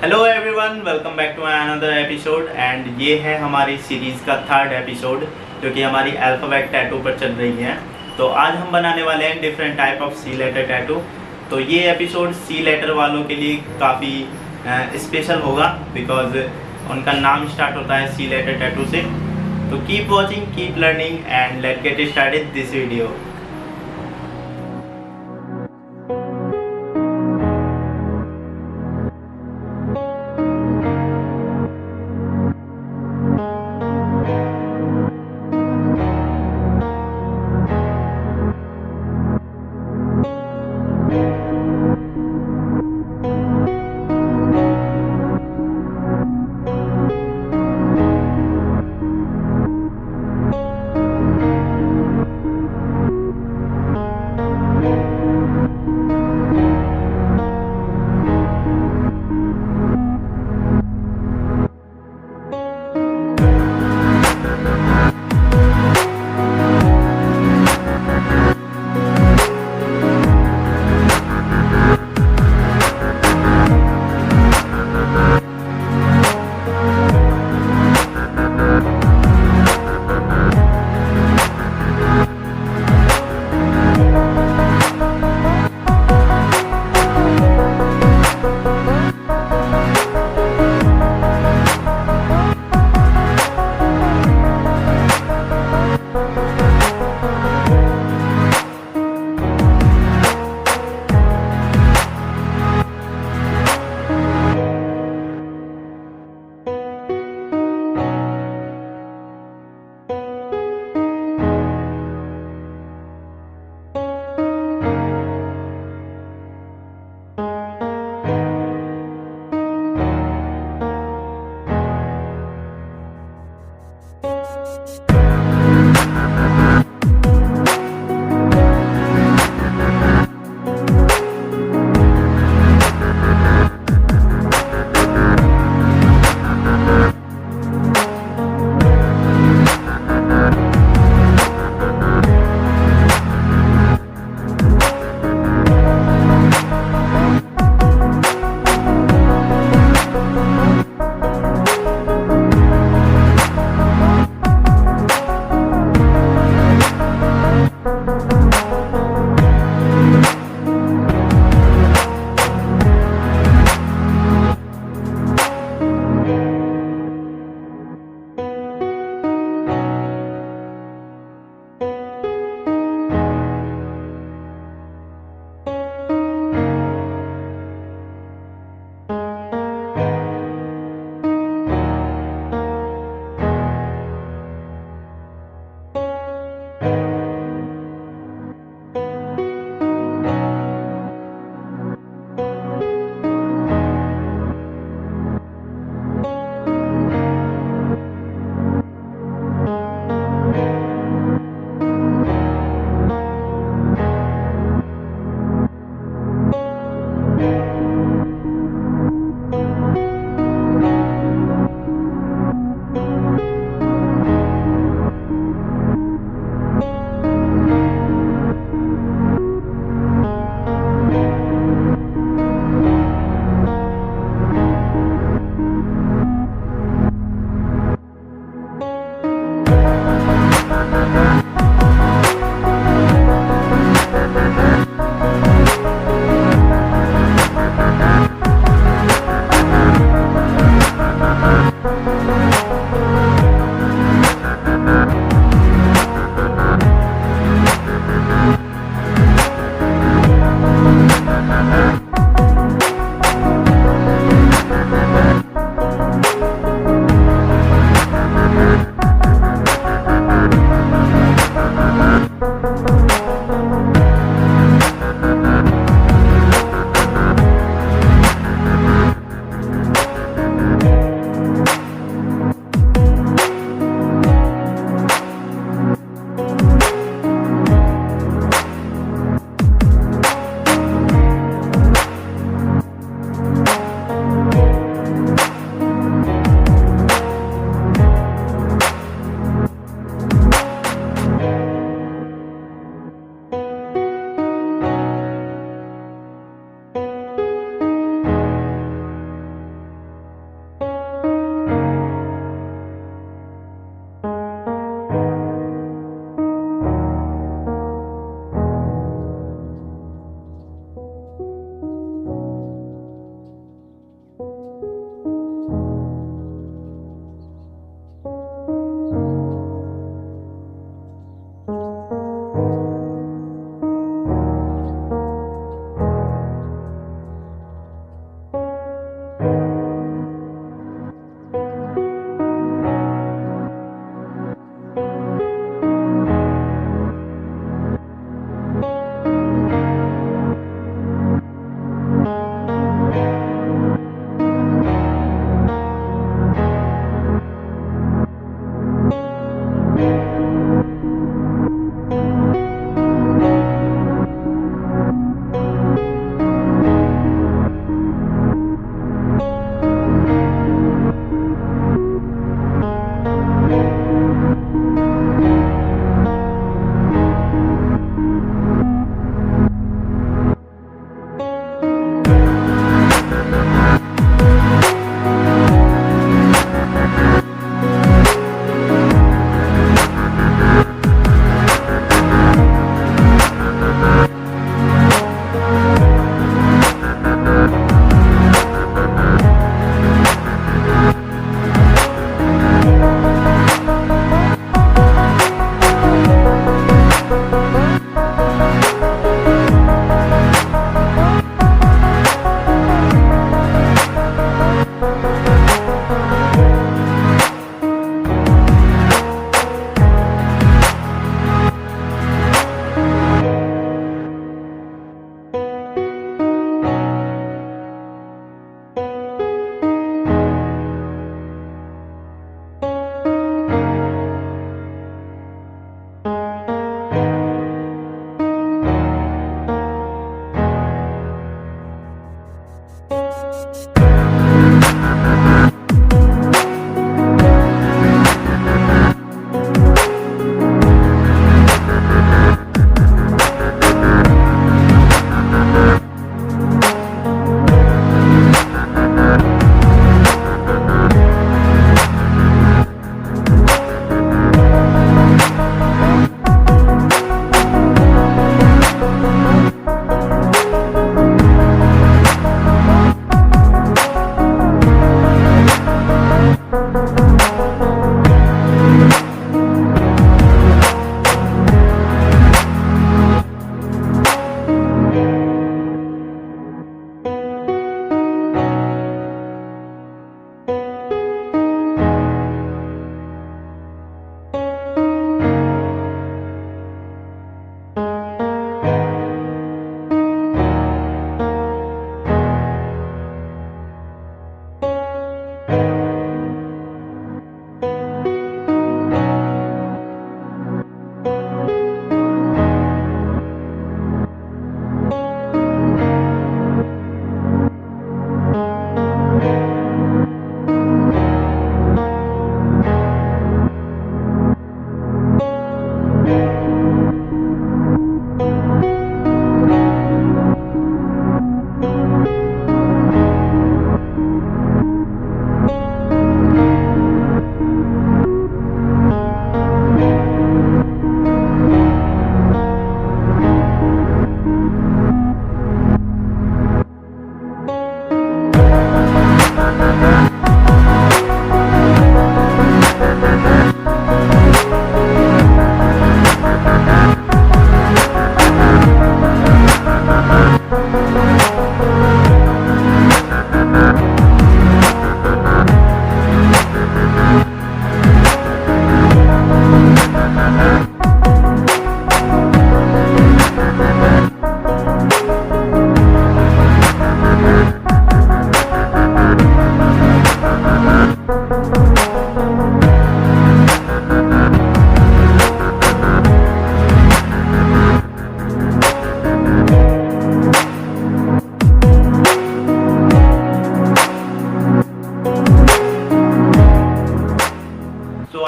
Hello everyone, welcome back to another episode. And ये है हमारी सीरीज़ का थर्ड एपिसोड जो कि हमारी अल्फ़ाबेट टैटू पर चल रही है। तो आज हम बनाने वाले हैं different type of C letter tattoo. तो ये एपिसोड सी लेटर वालों के लिए काफ़ी स्पेशल होगा बिकॉज उनका नाम स्टार्ट होता है सी लेटर टैटू से। तो keep watching, keep learning and let get started this video.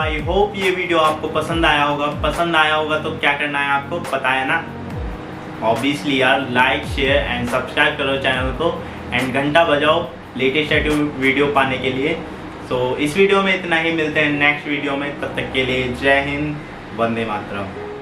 I hope ये वीडियो आपको पसंद आया होगा। पसंद आया होगा तो क्या करना है आपको पता है ना, ऑब्वियसली यार, लाइक शेयर एंड सब्सक्राइब करो चैनल को एंड घंटा बजाओ लेटेस्ट टैटू वीडियो पाने के लिए। इस वीडियो में इतना ही, मिलते हैं नेक्स्ट वीडियो में, तब तक के लिए जय हिंद, वंदे मातरम।